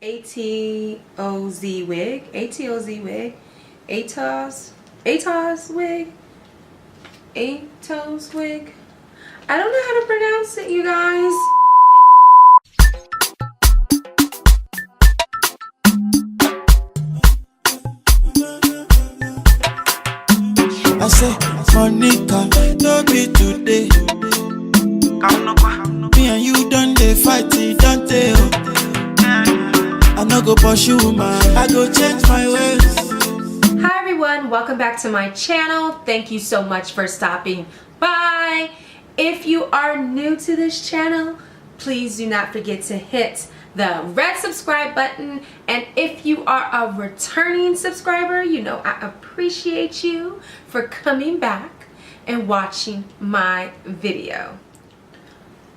ATOZWig, ATOZWig, ATOZWig, ATOZWig. I don't know how to pronounce it, you guys. I say, Monica, no be today. Me and you done the fighting, don't they? I no go pursue man, I go change my ways. Hi everyone, welcome back to my channel. Thank you so much for stopping by. If you are new to this channel, please do not forget to hit the red subscribe button, and if you are a returning subscriber, you know I appreciate you for coming back and watching my video.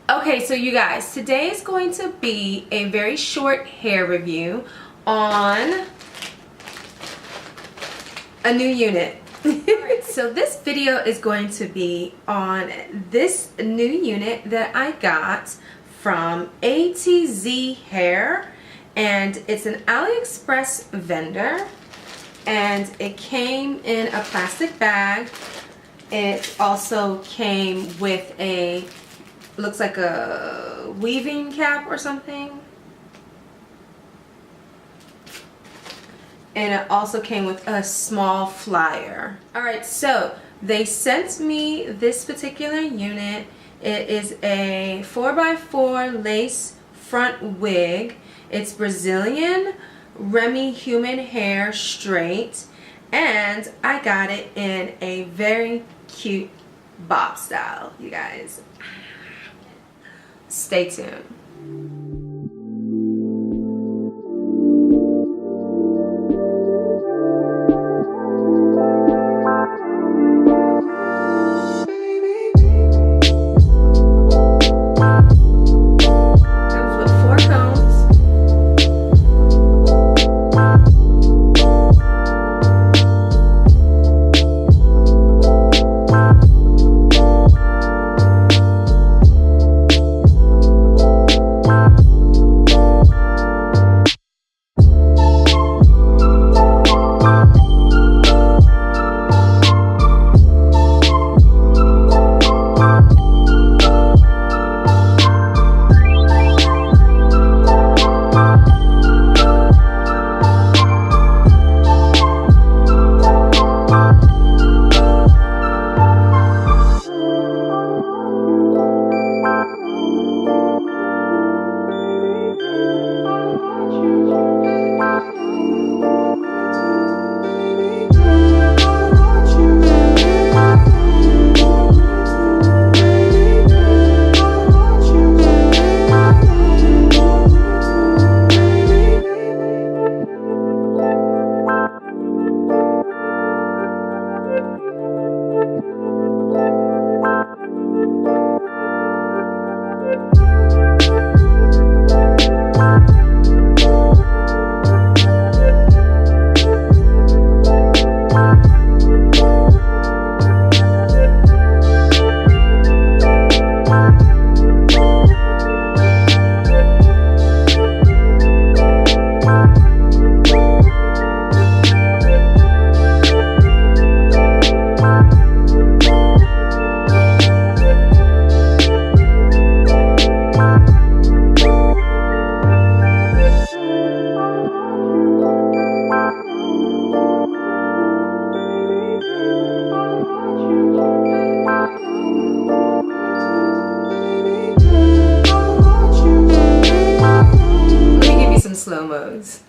Okay, so you guys, today is going to be a very short hair review on a new unit. Alright, so this video is going to be on this new unit that I got from ATZHAIR, and it's an AliExpress vendor, and it came in a plastic bag. It also came with a, looks like a weaving cap or something, and it also came with a small flyer. Alright, so they sent me this particular unit. It is a 4x4 lace front wig. It's Brazilian Remy human hair straight, and I got it in a very cute bob style, you guys. Stay tuned. Slow modes.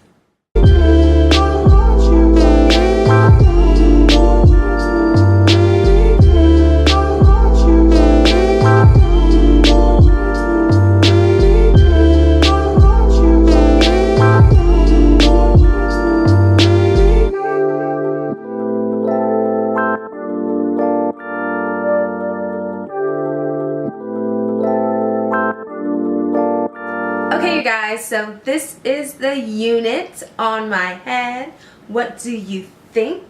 Okay, you guys, so this is the unit on my head. What do you think?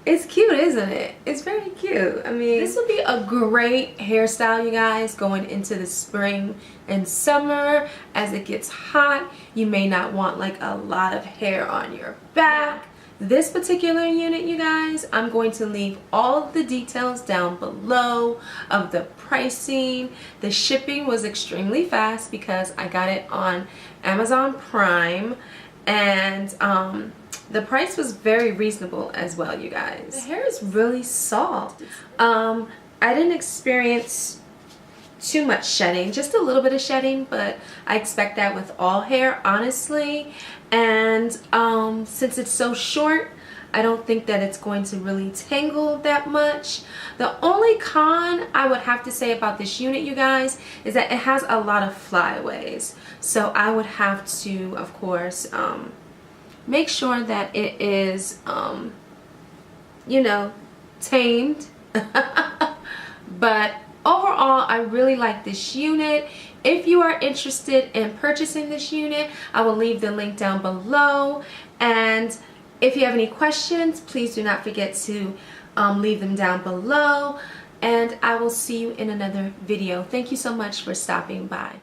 It's cute, isn't it? It's very cute. I mean, this would be a great hairstyle, you guys, going into the spring and summer. As it gets hot, you may not want like a lot of hair on your back. This particular unit, you guys, I'm going to leave all of the details down below of the pricing. The shipping was extremely fast because I got it on Amazon Prime, and the price was very reasonable as well, you guys. The hair is really soft. I didn't experience too much shedding, just a little bit of shedding, but I expect that with all hair, honestly. And since it's so short, I don't think that it's going to really tangle that much. The only con I would have to say about this unit, you guys, is that it has a lot of flyaways. So I would have to, of course, make sure that it is, you know, tamed. But overall, I really like this unit. If you are interested in purchasing this unit, I will leave the link down below. And if you have any questions, please do not forget to leave them down below. And I will see you in another video. Thank you so much for stopping by.